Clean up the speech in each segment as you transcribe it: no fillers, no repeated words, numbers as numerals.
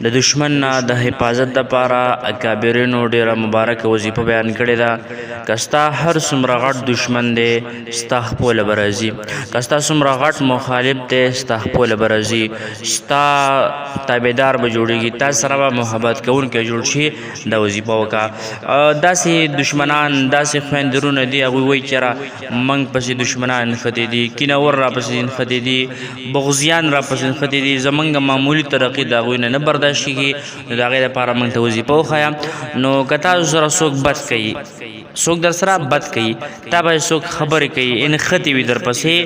د دشمن نه د حفاظت دپاره اکابرینو ډېره مبارکه وظیفه بیان کړې ده. که ستا هر څومره غټ دشمن دی ستا خپله به راځي، که ستا څومره غټ مخالف دی ستا خپله به راځي، ستا تابعدار به جوړېږي، تا سره به محبت کوونکی جوړ شي. دا وظیفه وکړه. داسې دشمنان داسې خویندرونه دي هغوی وایي چېرې موږ پسې دشمنان نښتې دي، کینهور را پسې نښتې دي، بغضیان را پسې نښتې دي، زموږ معمولي ترقي د هغوی نه برداشت کېږي. نو د هغې دپاره موږ ته وظیفه وښیه. نو که تاسو سره څوک بد کوي، څوک در سره بد کوي، تا به څوک خبرې کوي انښتې وي در پسې،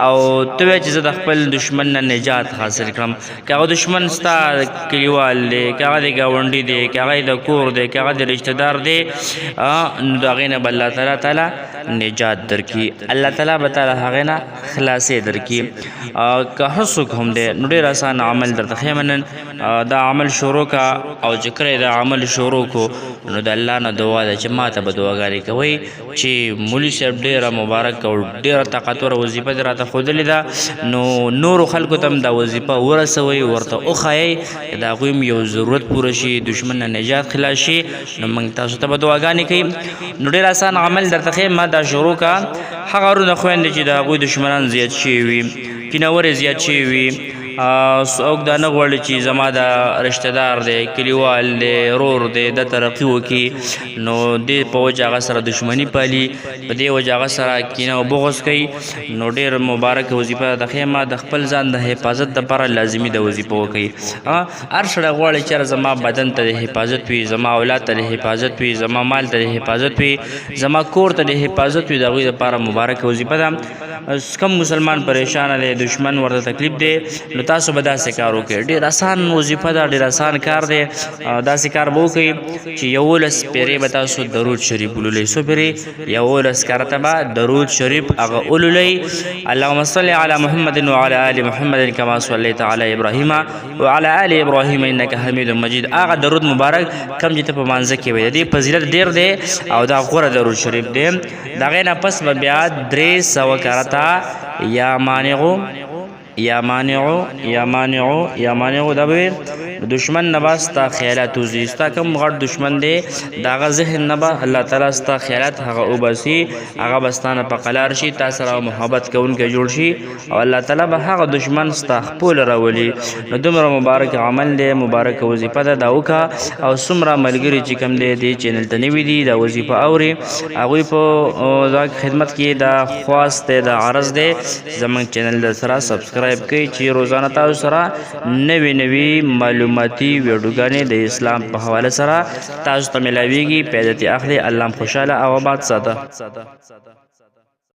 او ته وایې چې زه د خپل دشمن نه نجات حاصل کړم. که هغه دشمن ستا کلیوال دی، که هغه د ګاونډي دی، که هغه د کور دی، که هغه د رشته دار دی، نو د هغې نه به الله تعالی نجات درکړي، الله تعالی به تعالی هغې نه خلاصې درکړي. که هر څوک هم دی نو ډېر اسان عمل درته ښیم. نن دا عمل شروع کا، او چې کله دا عمل شروع کو نو د الله نه دعا ده چې ما ته به دعاګانې کوئ چې مولي صاحب ډېره مبارک او ډېره طاقتوره وظیفه دې راته ښودلې ده، نو نورو خلکو ته هم دا وظیفه ورسوئ، ورته وښایئ د هغوی هم یو ضرورت پوره شي، دشمن نه نجات خلاص شي. نو موږ تاسو ته به دعاګانې کوي. نو ډېر اسان عمل درته ښیم. ما دا شروع کا، هغه ورونه خویندې چې د هغوی دشمنان زیات شوي وي، کینهورې زیات شوي وي، څوک دا نه غواړي چې زما د رشته دار دی، کلیوال دی، رور دی، د ترقي وکړي، نو دې په وجه هغه سره دشمني پالي، په دې وجه هغه سره کینه او بغض کوي. نو ډېر مبارکه وظیفه ده. ښیمه د خپل ځان د حفاظت دپاره لازمي ده وظیفه وکړي. هر سړی غواړي چې زما بدن ته د حفاظت وي، زما اولاد ته د حفاظت وي، زما مال ته د حفاظت وي، زما کور ته د حفاظت وي. د هغوی دپاره مبارکه وظیفه ده. کم مسلمان پریشانه دی، دشمن ورته تکلیف دی، نو تاسو به داسې کار وکړئ. ډېر اسان وظیفه ده، ډېر اسان کار دی. داسې کار به وکړئ چې 11 پیرې به تاسو درود شریف ولولئ. څو پیرې؟ 11 کرته به درود شریف هغه ولولئ. اللهم صل علی محمد وعلى آل محمد كما صليت على ابراهیم وعلى آل ابراهیم انک حمید مجید. هغه درود مبارک کم چې ته په مانځه کې وایې، د دې فضیلت ډېر دی او دا غوره درود شریف دی. د هغې نه پس به بیا 300 کرته یا مانعو یا مانعو یا مانعو یا مانعو دا به دشمن نه به ستا خیالات وځي. ستا کوم غټ دشمن دی د هغه ذهن نه به الله تعالی ستا خیالات هغه وباسي، هغه به ستا نه په قلار شي، تا سره محبت کوونکی جوړ شي، او الله تعالی به هغه دشمن ستا خپله راولي. نو دومره مبارک عمل دی، مبارکه وظیفه ده. دا وکړه. او څومره ملګري چې کوم دی دې چینل ته نوي دي دا وظیفه اوري، هغوی په دا خدمت کې دا خواست دی، دا عرض دی زموږ چینل در سره سبسکرایب کړئ چې روزانه تاسو سره نوي نوي معلوماتي ویډیوګانې د اسلام په حواله سره تاسو ته ملاویږي. پیدا تی اخلي. الله خوشحاله او آباد ساته.